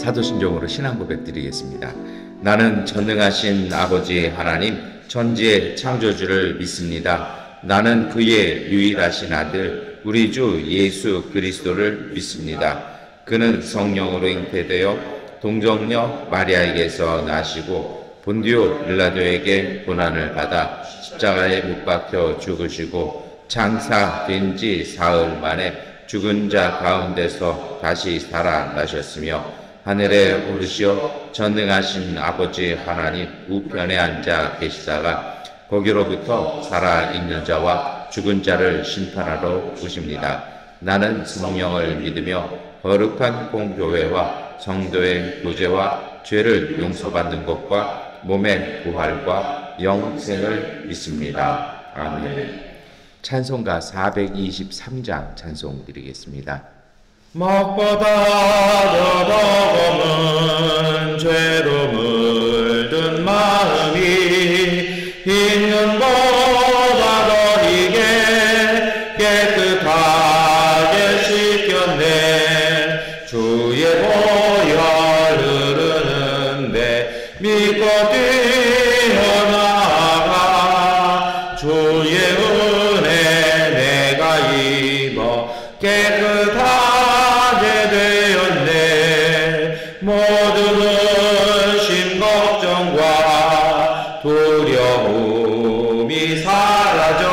사도신경으로 신앙 고백 드리겠습니다. 나는 전능하신 아버지 하나님 천지의 창조주를 믿습니다. 나는 그의 유일하신 아들 우리 주 예수 그리스도를 믿습니다. 그는 성령으로 잉태되어 동정녀 마리아에게서 나시고 본디오 빌라도에게 고난을 받아 십자가에 못 박혀 죽으시고 장사된 지 사흘 만에 죽은 자 가운데서 다시 살아나셨으며 하늘에 오르시어 전능하신 아버지 하나님 우편에 앉아 계시다가 거기로부터 살아있는 자와 죽은 자를 심판하러 오십니다. 나는 성령을 믿으며 거룩한 공교회와 성도의 교제와 죄를 용서받는 것과 몸의 부활과 영생을 믿습니다. 아멘. 찬송가 423장 찬송 드리겠습니다. 먹보다 더러움은 죄로 물든 마음이 있는 보다 더 이게 깨끗하게 씻겼네. 주의 보혈 흐르는데 믿고 뛰어나가 주의 은혜 내가 입어 깨끗하게 되었네. 모든 의심 걱정과 두려움이 사라져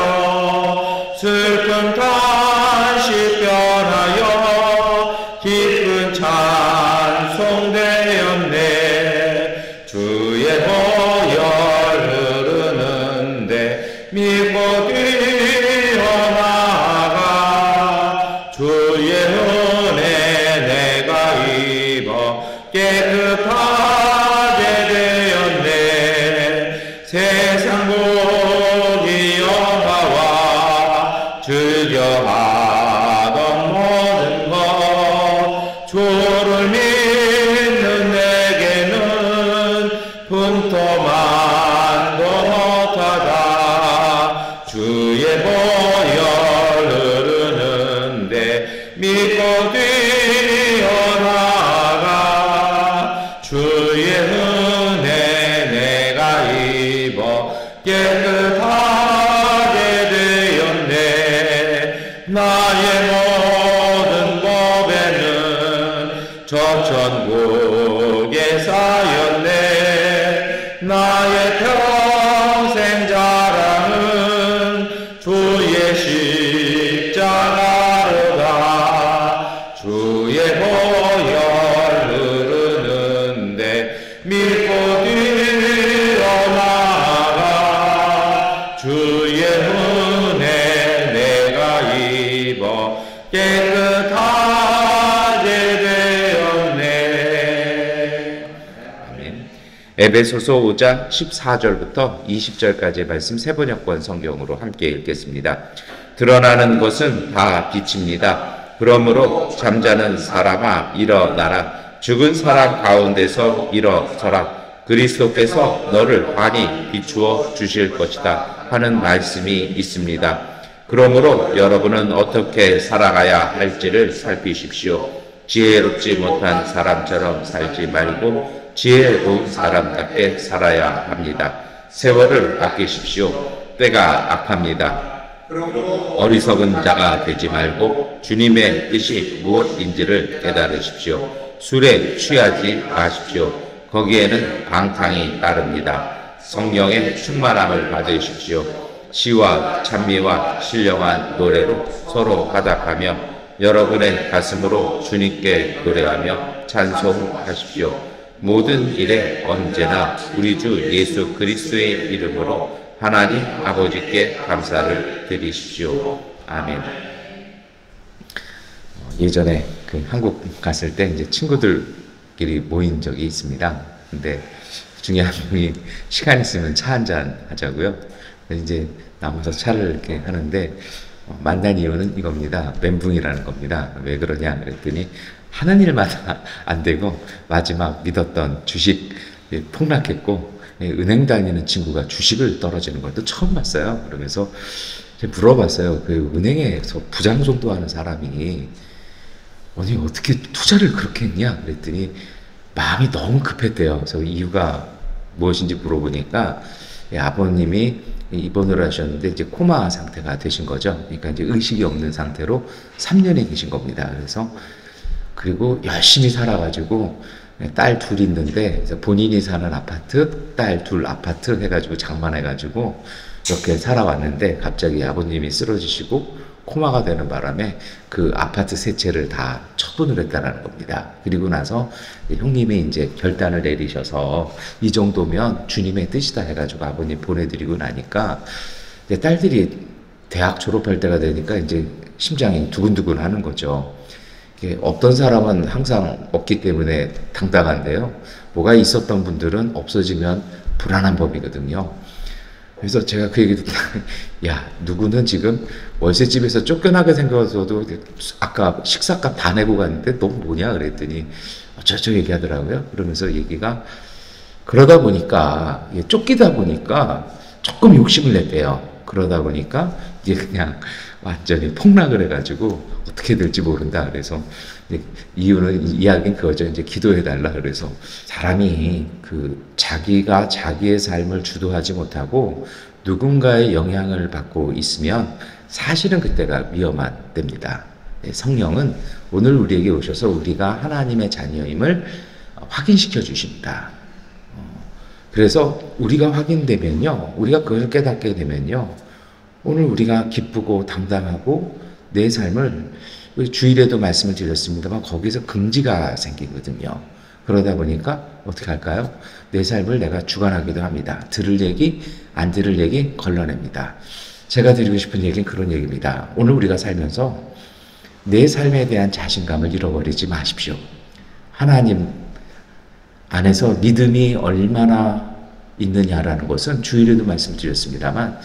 슬픈 탄식 변하여 기쁜 찬송 되었네. 주의 보혈 흐르는데 믿고 뛰어나가 주의 은혜 내가 입어 깨끗하게 되었네. 세상 보기 영화와 즐겨하던 모든 것 주를 믿는 내게는 분토만도 못하다. 주의 보혈 흐르는데 믿고 뛰어나가 주의 은혜 내가 입어 깨끗하게 되었네. 나의 모든 법에는 저 천국에 쌓였네. 나의 평생 자랑은 주의 십자가로다. 주의 보혈 흐르는데 믿고 뛰어나가 주의 은혜 내가 입어 깨끗하게 되었네. 아멘. 에베소서 5장 14절부터 20절까지의 말씀 세번역권 성경으로 함께 읽겠습니다. 드러나는 것은 다 빛입니다. 그러므로 잠자는 사람아 일어나라. 죽은 사람 가운데서 일어서라. 그리스도께서 너를 환히 비추어 주실 것이다 하는 말씀이 있습니다. 그러므로 여러분은 어떻게 살아가야 할지를 살피십시오. 지혜롭지 못한 사람처럼 살지 말고 지혜로운 사람답게 살아야 합니다. 세월을 아끼십시오. 때가 악합니다. 어리석은 자가 되지 말고 주님의 뜻이 무엇인지를 깨달으십시오. 술에 취하지 마십시오. 거기에는 방탕이 따릅니다. 성령의 충만함을 받으십시오. 시와 찬미와 신령한 노래로 서로 화답하며 여러분의 가슴으로 주님께 노래하며 찬송하십시오. 모든 일에 언제나 우리 주 예수 그리스도의 이름으로 하나님 아버지께 감사를 드리십시오. 아멘. 예전에 그 한국 갔을 때 이제 친구들끼리 모인 적이 있습니다. 근데 중에 한 명이 시간 있으면 차 한잔 하자고요. 이제 남아서 차를 이렇게 하는데 만난 이유는 이겁니다. 멘붕이라는 겁니다. 왜 그러냐 그랬더니 하는 일마다 안 되고 마지막 믿었던 주식 폭락했고 은행 다니는 친구가 주식을 떨어지는 걸 또 처음 봤어요. 그러면서 물어봤어요. 그 은행에서 부장 정도 하는 사람이 아니 어떻게 투자를 그렇게 했냐 그랬더니 마음이 너무 급했대요. 그래서 이유가 무엇인지 물어보니까 아버님이 입원을 하셨는데 이제 코마 상태가 되신 거죠. 그러니까 이제 의식이 없는 상태로 3년에 계신 겁니다. 그래서 그리고 열심히 살아가지고 딸 둘 있는데 본인이 사는 아파트, 딸 둘 아파트 해가지고 장만해가지고 이렇게 살아왔는데 갑자기 아버님이 쓰러지시고 코마가 되는 바람에 그 아파트 세 채를 다 처분을 했다라는 겁니다. 그리고 나서 형님이 이제 결단을 내리셔서 이 정도면 주님의 뜻이다 해가지고 아버님 보내드리고 나니까 이제 딸들이 대학 졸업할 때가 되니까 이제 심장이 두근두근 하는 거죠. 없던 사람은 항상 없기 때문에 당당한데요. 뭐가 있었던 분들은 없어지면 불안한 법이거든요. 그래서 제가 그 얘기 듣다, 야, 누구는 지금 월세집에서 쫓겨나게 생겨서도 아까 식사값 다 내고 갔는데 너 뭐냐 그랬더니 어쩌저 얘기하더라고요. 그러면서 얘기가 그러다 보니까 쫓기다 보니까 조금 욕심을 냈대요. 그러다 보니까 이제 그냥 완전히 폭락을 해가지고 어떻게 될지 모른다. 그래서 이유는 이야기는 그거죠. 이제 기도해달라. 그래서 사람이 자기가 자기의 삶을 주도하지 못하고 누군가의 영향을 받고 있으면 사실은 그때가 위험한 때입니다. 성령은 오늘 우리에게 오셔서 우리가 하나님의 자녀임을 확인시켜 주십니다. 그래서 우리가 확인되면요, 우리가 그걸 깨닫게 되면요, 오늘 우리가 기쁘고 당당하고 내 삶을 주일에도 말씀을 드렸습니다만 거기서 긍지가 생기거든요. 그러다 보니까 어떻게 할까요? 내 삶을 내가 주관하기도 합니다. 들을 얘기, 안 들을 얘기 걸러냅니다. 제가 드리고 싶은 얘기는 그런 얘기입니다. 오늘 우리가 살면서 내 삶에 대한 자신감을 잃어버리지 마십시오. 하나님 안에서 믿음이 얼마나 있느냐라는 것은 주일에도 말씀드렸습니다만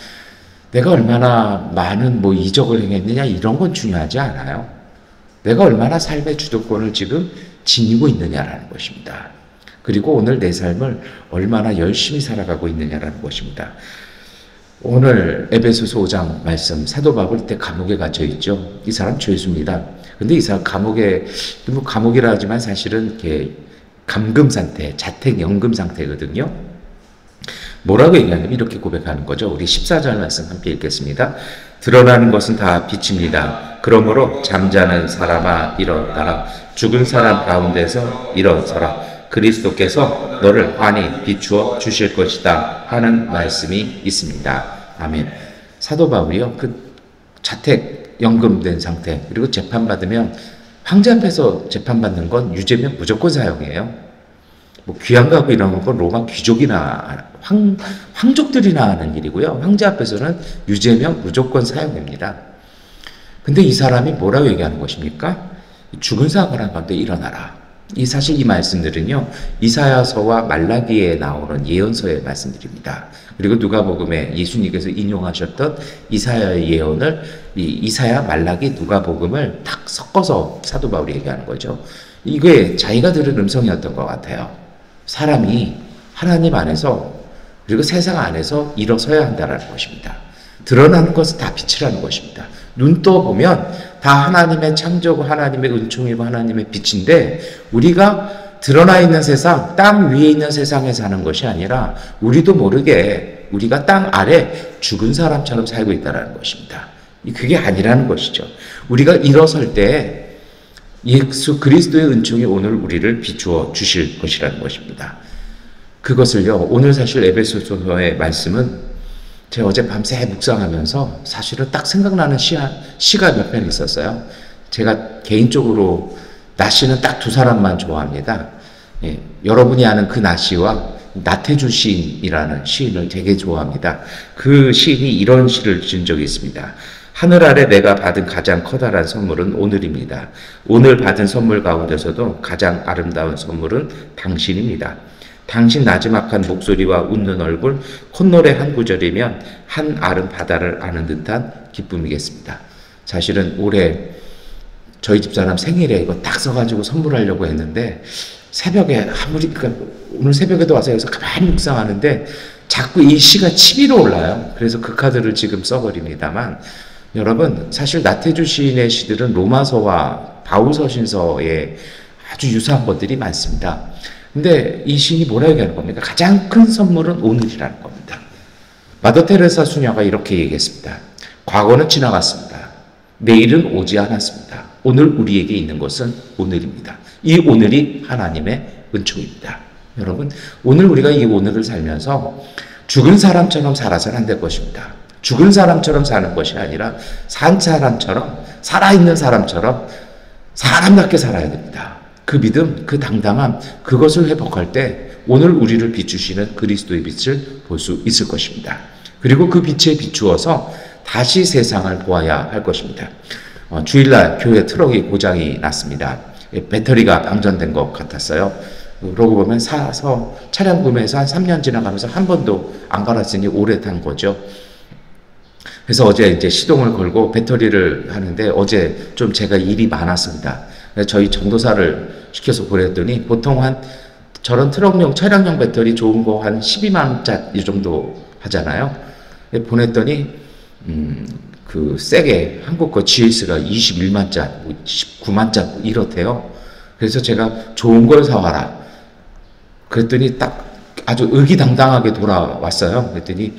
내가 얼마나 많은 이적을 행했느냐 이런 건 중요하지 않아요. 내가 얼마나 삶의 주도권을 지금 지니고 있느냐라는 것입니다. 그리고 오늘 내 삶을 얼마나 열심히 살아가고 있느냐라는 것입니다. 오늘 에베소서 5장 말씀 사도 바울 때 감옥에 갇혀 있죠. 이 사람 죄수입니다. 근데 이 사람 감옥이라 하지만 사실은 이렇게 감금 상태, 자택연금 상태거든요. 뭐라고 얘기하냐면 이렇게 고백하는 거죠. 우리 14절 말씀 함께 읽겠습니다. 드러나는 것은 다 빛입니다. 그러므로 잠자는 사람아 일어나라. 죽은 사람 가운데서 일어서라. 그리스도께서 너를 환히 비추어 주실 것이다 하는 말씀이 있습니다. 아멘. 사도 바울이요, 자택 연금된 상태, 그리고 재판받으면 황제 앞에서 재판받는 건 유죄면 무조건 사형이에요. 귀양 가고 이런 건 로마 귀족이나 황족들이나 하는 일이고요. 황제 앞에서는 유죄면 무조건 사형입니다. 근데 이 사람이 뭐라고 얘기하는 것입니까? 죽은 사람 가운데 일어나라. 사실 이 말씀들은요, 이사야서와 말라기에 나오는 예언서의 말씀들입니다. 그리고 누가복음에 예수님께서 인용하셨던 이사야의 예언을 이사야, 말라기, 누가복음을 딱 섞어서 사도 바울이 얘기하는 거죠. 이게 자기가 들은 음성이었던 것 같아요. 사람이 하나님 안에서 그리고 세상 안에서 일어서야 한다는 것입니다. 드러나는 것은 다 빛이라는 것입니다. 눈 떠보면 다 하나님의 창조고 하나님의 은총이고 하나님의 빛인데 우리가 드러나 있는 세상, 땅 위에 있는 세상에 사는 것이 아니라 우리도 모르게 우리가 땅 아래 죽은 사람처럼 살고 있다는 것입니다. 그게 아니라는 것이죠. 우리가 일어설 때 예수 그리스도의 은총이 오늘 우리를 비추어 주실 것이라는 것입니다. 그것을요, 오늘 사실 에베소서의 말씀은 제가 어제 밤새 묵상하면서 사실은 딱 생각나는 시가 몇 편 있었어요. 제가 개인적으로 나시는 딱 두 사람만 좋아합니다. 여러분이 아는 그 나시와 나태주 시인이라는 시인을 되게 좋아합니다. 그 시인이 이런 시를 지은 적이 있습니다. 하늘 아래 내가 받은 가장 커다란 선물은 오늘입니다. 오늘 받은 선물 가운데서도 가장 아름다운 선물은 당신입니다. 당신 나지막한 목소리와 웃는 얼굴, 콧노래 한 구절이면 한 아름 바다를 아는 듯한 기쁨이겠습니다. 사실은 올해 저희 집사람 생일에 이거 딱 써가지고 선물하려고 했는데 새벽에 오늘 새벽에도 와서 여기서 가만히 묵상하는데 자꾸 이 시가 치밀어 올라요. 그래서 그 카드를 지금 써버립니다만 여러분, 사실 나태주 시인의 시들은 로마서와 바울서신서에 아주 유사한 것들이 많습니다. 근데 이 시인이 뭐라 얘기하는 겁니까? 가장 큰 선물은 오늘이라는 겁니다. 마더 테레사 수녀가 이렇게 얘기했습니다. 과거는 지나갔습니다. 내일은 오지 않았습니다. 오늘 우리에게 있는 것은 오늘입니다. 이 오늘이 하나님의 은총입니다. 여러분, 오늘 우리가 이 오늘을 살면서 죽은 사람처럼 살아서는 안 될 것입니다. 죽은 사람처럼 사는 것이 아니라 산 사람처럼, 살아있는 사람처럼 사람답게 살아야 됩니다. 그 믿음, 그 당당함, 그것을 회복할 때 오늘 우리를 비추시는 그리스도의 빛을 볼 수 있을 것입니다. 그리고 그 빛에 비추어서 다시 세상을 보아야 할 것입니다. 주일날 교회 트럭이 고장이 났습니다. 배터리가 방전된 것 같았어요. 그러고 보면 사서 차량 구매해서 한 3년 지나가면서 한 번도 안 갈았으니 오래 탄 거죠. 그래서 어제 이제 시동을 걸고 배터리를 하는데 어제 좀 제가 일이 많았습니다. 저희 전도사를 시켜서 보냈더니 보통 한 저런 트럭용 차량용 배터리 좋은 거 한 12만원짜리 이 정도 하잖아요. 보냈더니 그 세게 한국 거 GS가 21만짜리, 19만짜리 이렇대요. 그래서 제가 좋은 걸 사와라. 그랬더니 딱 아주 의기당당하게 돌아왔어요. 그랬더니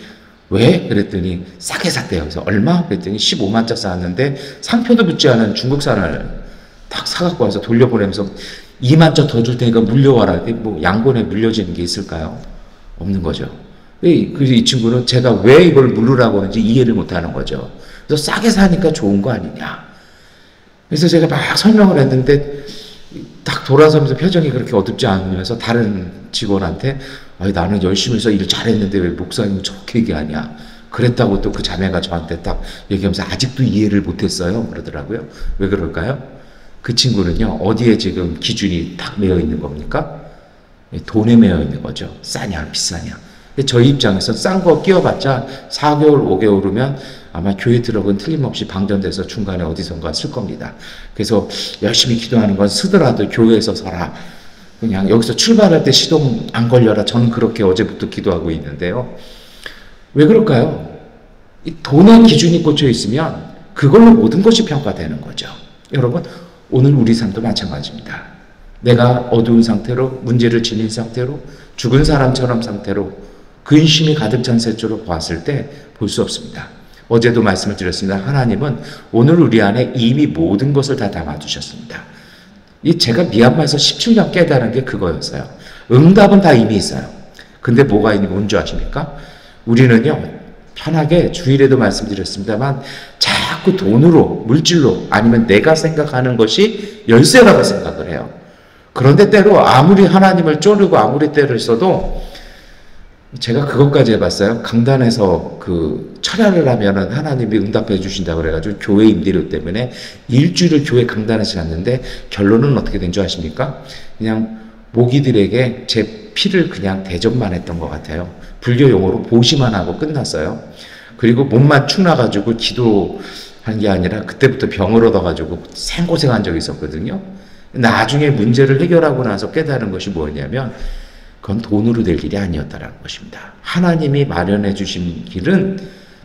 왜? 그랬더니 싸게 샀대요. 그래서 얼마? 그랬더니 15만짜리 샀는데 상표도 붙지 않은 중국산을 딱 사갖고 와서 돌려보내면서 2만짜리 더 줄 테니까 물려와라. 뭐 양권에 물려지는 게 있을까요? 없는 거죠. 그래서 이 친구는 제가 왜 이걸 물으라고 하는지 이해를 못하는 거죠. 그래서 싸게 사니까 좋은 거 아니냐. 그래서 제가 막 설명을 했는데 딱 돌아서면서 표정이 그렇게 어둡지 않으면서 다른 직원한테 나는 열심히 해서 일 잘했는데 왜 목사님은 저렇게 얘기하냐. 그랬다고 또 그 자매가 저한테 딱 얘기하면서 아직도 이해를 못했어요. 그러더라고요. 왜 그럴까요? 그 친구는요, 어디에 지금 기준이 딱 매여 있는 겁니까? 돈에 매여 있는 거죠. 싸냐, 비싸냐. 저희 입장에서 싼 거 끼워봤자 4개월, 5개월 후면 아마 교회 트럭은 틀림없이 방전돼서 중간에 어디선가 쓸 겁니다. 그래서 열심히 기도하는 건 쓰더라도 교회에서 서라. 그냥 여기서 출발할 때 시동 안 걸려라. 저는 그렇게 어제부터 기도하고 있는데요. 왜 그럴까요? 이 돈의 기준이 꽂혀 있으면 그걸로 모든 것이 평가되는 거죠. 여러분, 오늘 우리 삶도 마찬가지입니다. 내가 어두운 상태로, 문제를 지닌 상태로, 죽은 사람처럼 상태로 근심이 가득 찬 세조로 보았을 때 볼 수 없습니다. 어제도 말씀을 드렸습니다. 하나님은 오늘 우리 안에 이미 모든 것을 다 담아두셨습니다. 제가 미얀마에서 17년 깨달은 게 그거였어요. 응답은 다 이미 있어요. 근데 뭐가 있는 뭔지 아십니까? 우리는요, 편하게 주일에도 말씀드렸습니다만 자꾸 돈으로, 물질로, 아니면 내가 생각하는 것이 열쇠라고 생각을 해요. 그런데 때로 아무리 하나님을 쪼르고 아무리 때를 써도 제가 그것까지 해봤어요. 강단에서 그 철야를 하면은 하나님이 응답해 주신다고 그래가지고 교회 임대료 때문에 일주일을 교회 강단에서 갔는데 결론은 어떻게 된 줄 아십니까? 그냥 모기들에게 제 피를 그냥 대접만 했던 것 같아요. 불교 용어로 보시만 하고 끝났어요. 그리고 몸만 축 나가지고 기도한 게 아니라 그때부터 병을 얻어가지고 생고생한 적이 있었거든요. 나중에 문제를 해결하고 나서 깨달은 것이 뭐였냐면 그건 돈으로 될 일이 아니었다는 것입니다. 하나님이 마련해 주신 길은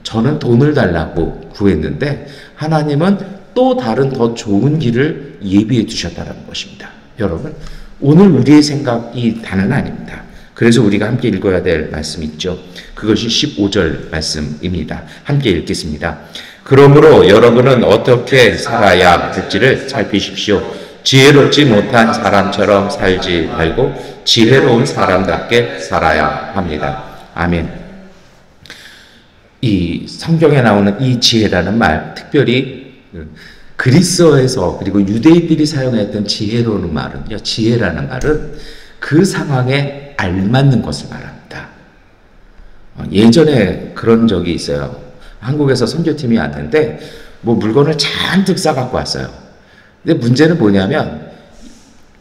저는 돈을 달라고 구했는데 하나님은 또 다른 더 좋은 길을 예비해 주셨다는 것입니다. 여러분, 오늘 우리의 생각이 다는 아닙니다. 그래서 우리가 함께 읽어야 될 말씀이 있죠. 그것이 15절 말씀입니다. 함께 읽겠습니다. 그러므로 여러분은 어떻게 살아야 할지를 살피십시오. 지혜롭지 못한 사람처럼 살지 말고 지혜로운 사람답게 살아야 합니다. 아멘. 이 성경에 나오는 이 지혜라는 말, 특별히 그리스어에서 그리고 유대인들이 사용했던 지혜로운 말은요, 지혜라는 말은 그 상황에 알맞는 것을 말합니다. 예전에 그런 적이 있어요. 한국에서 선교팀이 왔는데 뭐 물건을 잔뜩 싸갖고 왔어요. 근데 문제는 뭐냐면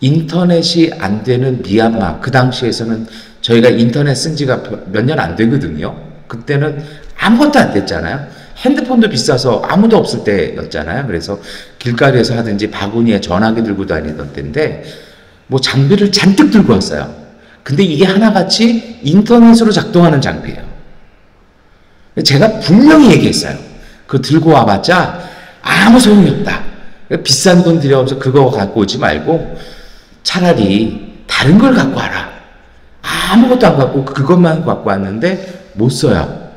인터넷이 안 되는 미얀마, 그 당시에서는 저희가 인터넷 쓴 지가 몇 년 안 되거든요. 그때는 아무것도 안 됐잖아요. 핸드폰도 비싸서 아무도 없을 때였잖아요. 그래서 길거리에서 하든지 바구니에 전화기 들고 다니던 때인데 뭐 장비를 잔뜩 들고 왔어요. 근데 이게 하나같이 인터넷으로 작동하는 장비예요. 제가 분명히 얘기했어요. 그거 들고 와봤자 아무 소용이 없다. 비싼 돈 들여서 그거 갖고 오지 말고 차라리 다른 걸 갖고 와라. 아무것도 안 갖고 그것만 갖고 왔는데 못 써요.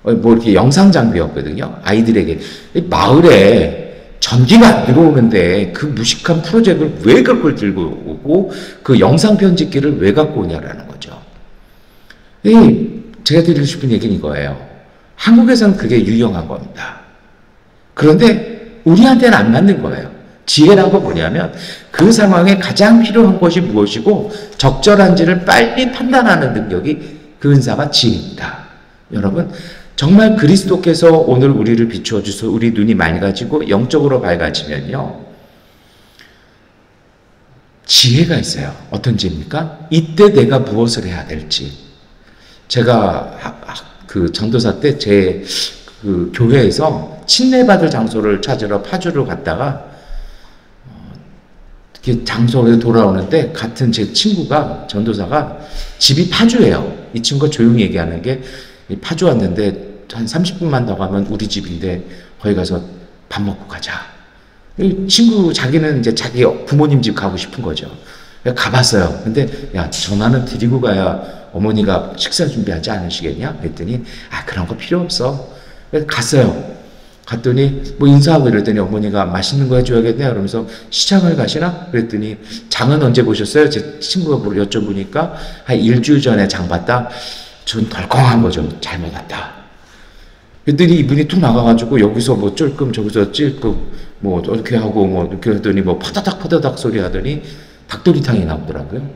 뭐 이렇게 영상 장비였거든요. 아이들에게. 마을에 전기가 안 들어오는데 그 무식한 프로젝트를 왜 그걸 들고 오고 그 영상 편집기를 왜 갖고 오냐라는 거죠. 제가 드리고 싶은 얘기는 이거예요. 한국에서는 그게 유용한 겁니다. 그런데 우리한테는 안 맞는 거예요. 지혜란 건 뭐냐면 그 상황에 가장 필요한 것이 무엇이고 적절한지를 빨리 판단하는 능력이 그 은사가 지혜입니다. 여러분, 정말 그리스도께서 오늘 우리를 비추어 주셔서 우리 눈이 맑아지고 영적으로 밝아지면요, 지혜가 있어요. 어떤 지혜입니까? 이때 내가 무엇을 해야 될지. 제가 그 전도사 때 제 그 교회에서 침례받을 장소를 찾으러 파주로 갔다가 장소에 돌아오는데 같은 제 친구가, 전도사가 집이 파주예요. 이 친구가 조용히 얘기하는 게, 파주 왔는데 한 30분만 더 가면 우리 집인데 거기 가서 밥 먹고 가자. 이 친구, 자기는 이제 자기 부모님 집 가고 싶은 거죠. 가봤어요. 근데 야, 전화는 드리고 가야 어머니가 식사 준비하지 않으시겠냐? 그랬더니 그런 거 필요 없어. 갔어요. 갔더니 뭐 인사하고 이러더니 어머니가 맛있는 거 해줘야겠네 그러면서 시장을 가시나? 그랬더니 장은 언제 보셨어요? 제 친구가 여쭤보니까 한 일주일 전에 장 봤다. 전 덜컹한 거죠. 잘못 왔다. 그랬더니 이분이 툭 나가가지고 여기서 뭐 찔끔 저기서 찔끔 뭐 이렇게 하고 뭐 이렇게 하더니 뭐 파다닥 소리 하더니 닭도리탕이 나오더라고요.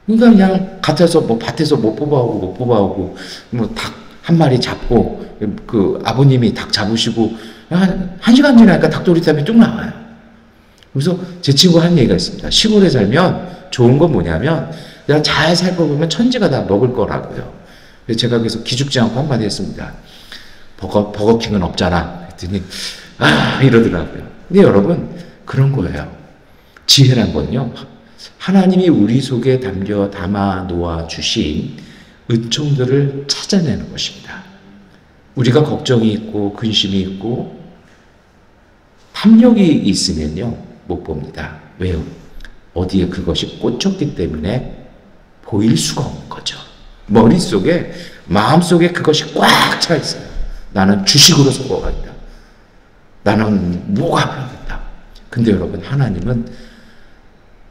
그러니까 그냥 같아서 뭐 밭에서 못 뽑아오고 뭐 닭 한 마리 잡고 그 아버님이 닭 잡으시고 한 시간 지나니까 닭도리탕이 뚝 나와요. 그래서 제 친구가 한 얘기가 있습니다. 시골에 살면 좋은 건 뭐냐면 그냥 잘 살펴보면 천지가 다 먹을 거라고요. 그래서 제가 계속 기죽지 않고 한마디 했습니다. 버거킹은 없잖아. 그랬더니 이러더라고요. 근데 여러분, 그런 거예요. 지혜란 건요, 하나님이 우리 속에 담아 놓아 주신 은총들을 찾아내는 것입니다. 우리가 걱정이 있고 근심이 있고 탐욕이 있으면요, 못 봅니다. 왜요? 어디에 그것이 꽂혔기 때문에 보일 수가 없는 거죠. 머릿속에, 마음속에 그것이 꽉 차 있어요. 나는 주식으로 성공하겠다. 나는 뭐가 필요하겠다. 근데 여러분, 하나님은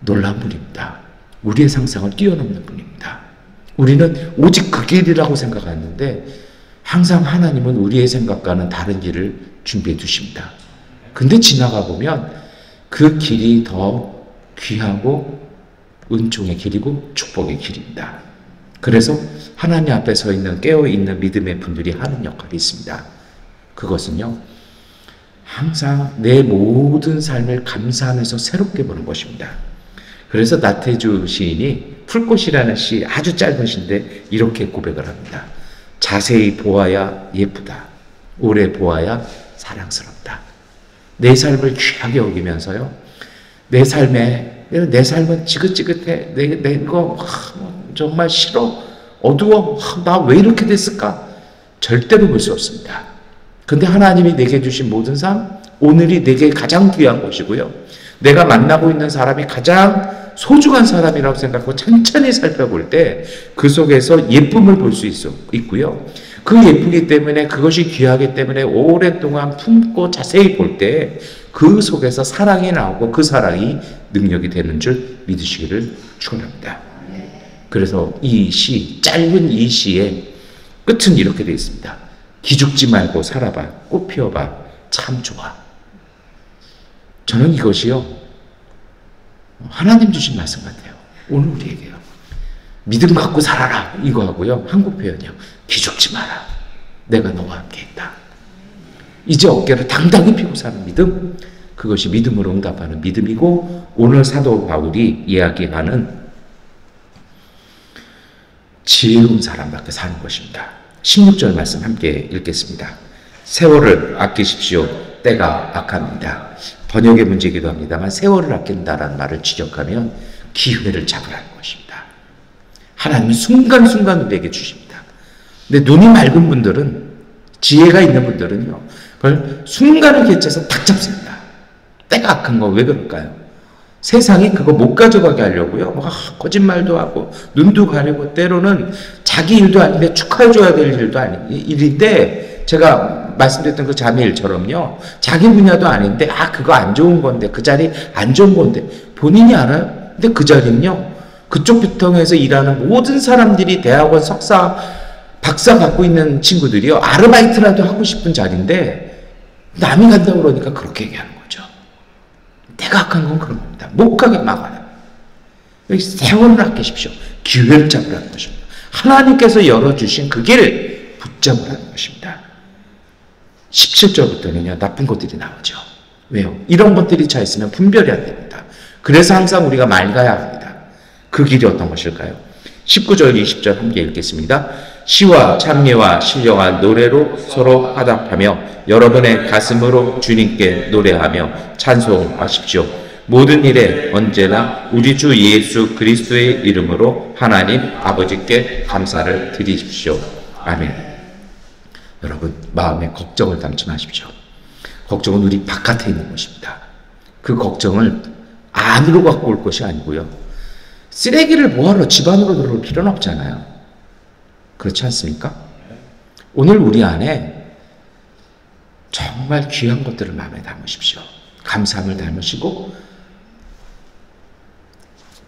놀라운 분입니다. 우리의 상상을 뛰어넘는 분입니다. 우리는 오직 그 길이라고 생각하는데 항상 하나님은 우리의 생각과는 다른 길을 준비해 두십니다. 근데 지나가 보면 그 길이 더 귀하고 은총의 길이고 축복의 길입니다. 그래서 하나님 앞에 서 있는 깨어있는 믿음의 분들이 하는 역할이 있습니다. 그것은요, 항상 내 모든 삶을 감사하면서 새롭게 보는 것입니다. 그래서 나태주 시인이 풀꽃이라는 시, 아주 짧은 시인데 이렇게 고백을 합니다. 자세히 보아야 예쁘다. 오래 보아야 사랑스럽다. 내 삶을 귀하게 여기면서요, 내 삶은 지긋지긋해. 이거 정말 싫어. 어두워. 나 왜 이렇게 됐을까? 절대로 볼 수 없습니다. 근데 하나님이 내게 주신 모든 삶, 오늘이 내게 가장 귀한 것이고요. 내가 만나고 있는 사람이 가장 소중한 사람이라고 생각하고 천천히 살펴볼 때 그 속에서 예쁨을 볼 수 있고요. 그 예쁘기 때문에, 그것이 귀하기 때문에 오랫동안 품고 자세히 볼 때 그 속에서 사랑이 나오고 그 사랑이 능력이 되는 줄 믿으시기를 축원합니다. 그래서 이 시, 짧은 이 시의 끝은 이렇게 되어 있습니다. 기죽지 말고 살아봐. 꽃 피워봐. 참 좋아. 저는 이것이요, 하나님 주신 말씀 같아요. 오늘 우리에게요. 믿음 갖고 살아라. 이거 하고요. 한국 표현이요. 기죽지 마라. 내가 너와 함께 있다. 이제 어깨를 당당히 펴고 사는 믿음. 그것이 믿음으로 응답하는 믿음이고, 오늘 사도 바울이 이야기하는 지혜로운 사람밖에 사는 것입니다. 16절 말씀 함께 읽겠습니다. 세월을 아끼십시오. 때가 악합니다. 번역의 문제이기도 합니다만, 세월을 아낀다라는 말을 지적하면 기회를 잡으라는 것입니다. 하나님은 순간순간 우리에게 주십니다. 근데 눈이 맑은 분들은, 지혜가 있는 분들은요, 그걸 순간을 개체해서 탁 잡습니다. 때가 악한 거 왜 그럴까요? 세상이 그거 못 가져가게 하려고요. 막 거짓말도 하고 눈도 가리고 때로는 자기 일도 아닌데 축하해줘야 될 일도 일인데 제가 말씀드렸던 그 자매일처럼요. 자기 분야도 아닌데 그거 안 좋은 건데 그 자리 안 좋은 건데 본인이 알아요. 근데 그 자리는요. 그쪽 비통에서 일하는 모든 사람들이 대학원 석사 박사 갖고 있는 친구들이요. 아르바이트라도 하고 싶은 자리인데 남이 간다고 그러니까 그렇게 얘기하는 거죠. 내가 악한 건 그런 겁니다. 못 가게 막아요. 여기 세월을 아끼십시오. 기회를 잡으라는 것입니다. 하나님께서 열어주신 그 길을 붙잡으라는 것입니다. 17절부터는요. 나쁜 것들이 나오죠. 왜요? 이런 것들이 차 있으면 분별이 안 됩니다. 그래서 항상 우리가 맑아야 합니다. 그 길이 어떤 것일까요? 19절 20절 함께 읽겠습니다. 시와 찬미와 신령한 노래로 서로 화답하며 여러분의 가슴으로 주님께 노래하며 찬송하십시오. 모든 일에 언제나 우리 주 예수 그리스도의 이름으로 하나님 아버지께 감사를 드리십시오. 아멘. 여러분 마음에 걱정을 담지 마십시오. 걱정은 우리 바깥에 있는 것입니다. 그 걱정을 안으로 갖고 올 것이 아니고요. 쓰레기를 뭐하러 집 안으로 들어올 필요는 없잖아요. 그렇지 않습니까? 오늘 우리 안에 정말 귀한 것들을 마음에 담으십시오. 감사함을 담으시고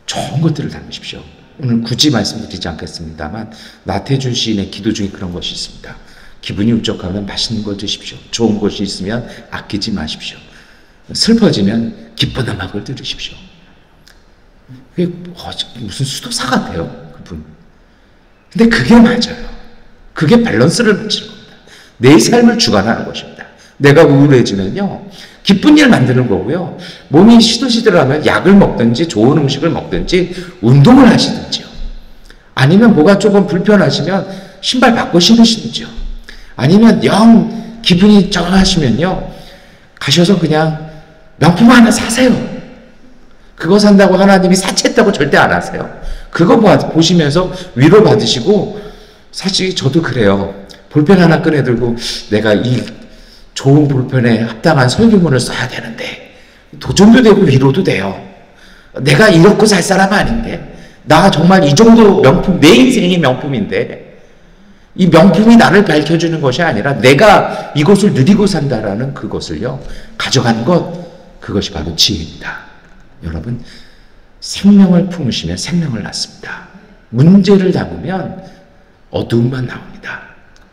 좋은 것들을 담으십시오. 오늘 굳이 말씀드리지 않겠습니다만 나태주 시인의 기도 중에 그런 것이 있습니다. 기분이 울적하면 맛있는 걸 드십시오. 좋은 것이 있으면 아끼지 마십시오. 슬퍼지면 기쁜 음악을 들으십시오. 그게 무슨 수도사 같아요, 그분. 근데 그게 맞아요. 그게 밸런스를 맞추는 겁니다. 내 삶을 주관하는 것입니다. 내가 우울해지면요, 기쁜 일 만드는 거고요. 몸이 시들시들하면 약을 먹든지 좋은 음식을 먹든지 운동을 하시든지요. 아니면 뭐가 조금 불편하시면 신발 바꿔 신으시든지요. 아니면 영 기분이 정하시면요, 가셔서 그냥 명품 하나 사세요. 그거 산다고 하나님이 사치했다고 절대 안 하세요. 그거 보시면서 위로 받으시고, 사실 저도 그래요. 볼펜 하나 꺼내 들고 내가 이 좋은 볼펜에 합당한 설교문을 써야 되는데 도전도 되고 위로도 돼요. 내가 이렇고 살 사람 아닌데, 나 정말 이 정도 명품, 내 인생이 명품인데 이 명품이 나를 밝혀주는 것이 아니라 내가 이것을 누리고 산다라는 그것을요 가져가는 것, 그것이 바로 지혜입니다. 여러분, 생명을 품으시면 생명을 낳습니다. 문제를 담으면 어두움만 나옵니다.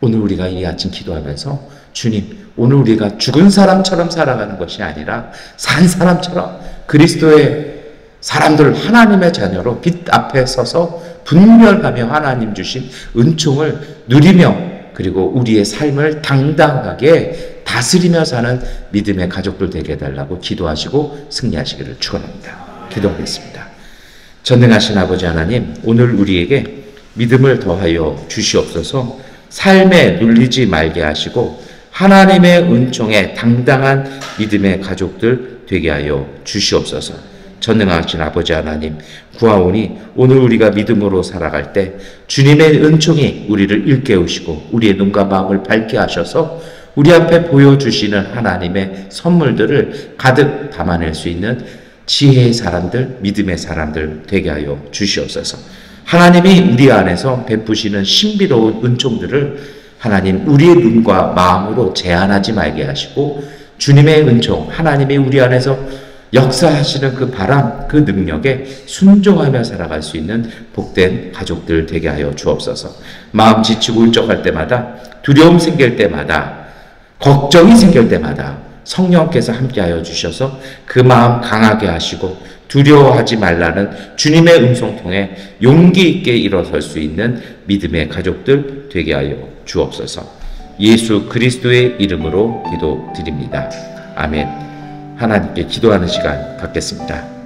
오늘 우리가 이 아침 기도하면서 주님, 오늘 우리가 죽은 사람처럼 살아가는 것이 아니라 산 사람처럼 그리스도의 사람들, 하나님의 자녀로 빛 앞에 서서 분별하며 하나님 주신 은총을 누리며, 그리고 우리의 삶을 당당하게 다스리며 사는 믿음의 가족들 되게 해달라고 기도하시고 승리하시기를 축원합니다. 기도하겠습니다. 전능하신 아버지 하나님, 오늘 우리에게 믿음을 더하여 주시옵소서. 삶에 눌리지 말게 하시고 하나님의 은총에 당당한 믿음의 가족들 되게 하여 주시옵소서. 전능하신 아버지 하나님, 구하오니 오늘 우리가 믿음으로 살아갈 때 주님의 은총이 우리를 일깨우시고 우리의 눈과 마음을 밝게 하셔서 우리 앞에 보여주시는 하나님의 선물들을 가득 담아낼 수 있는 지혜의 사람들, 믿음의 사람들 되게 하여 주시옵소서. 하나님이 우리 안에서 베푸시는 신비로운 은총들을 하나님 우리의 눈과 마음으로 제한하지 말게 하시고 주님의 은총, 하나님이 우리 안에서 역사하시는 그 바람, 그 능력에 순종하며 살아갈 수 있는 복된 가족들 되게 하여 주옵소서. 마음 지치고 울적할 때마다, 두려움 생길 때마다, 걱정이 생길 때마다 성령께서 함께하여 주셔서 그 마음 강하게 하시고 두려워하지 말라는 주님의 음성 통해 용기 있게 일어설 수 있는 믿음의 가족들 되게 하여 주옵소서. 예수 그리스도의 이름으로 기도드립니다. 아멘. 하나님께 기도하는 시간 갖겠습니다.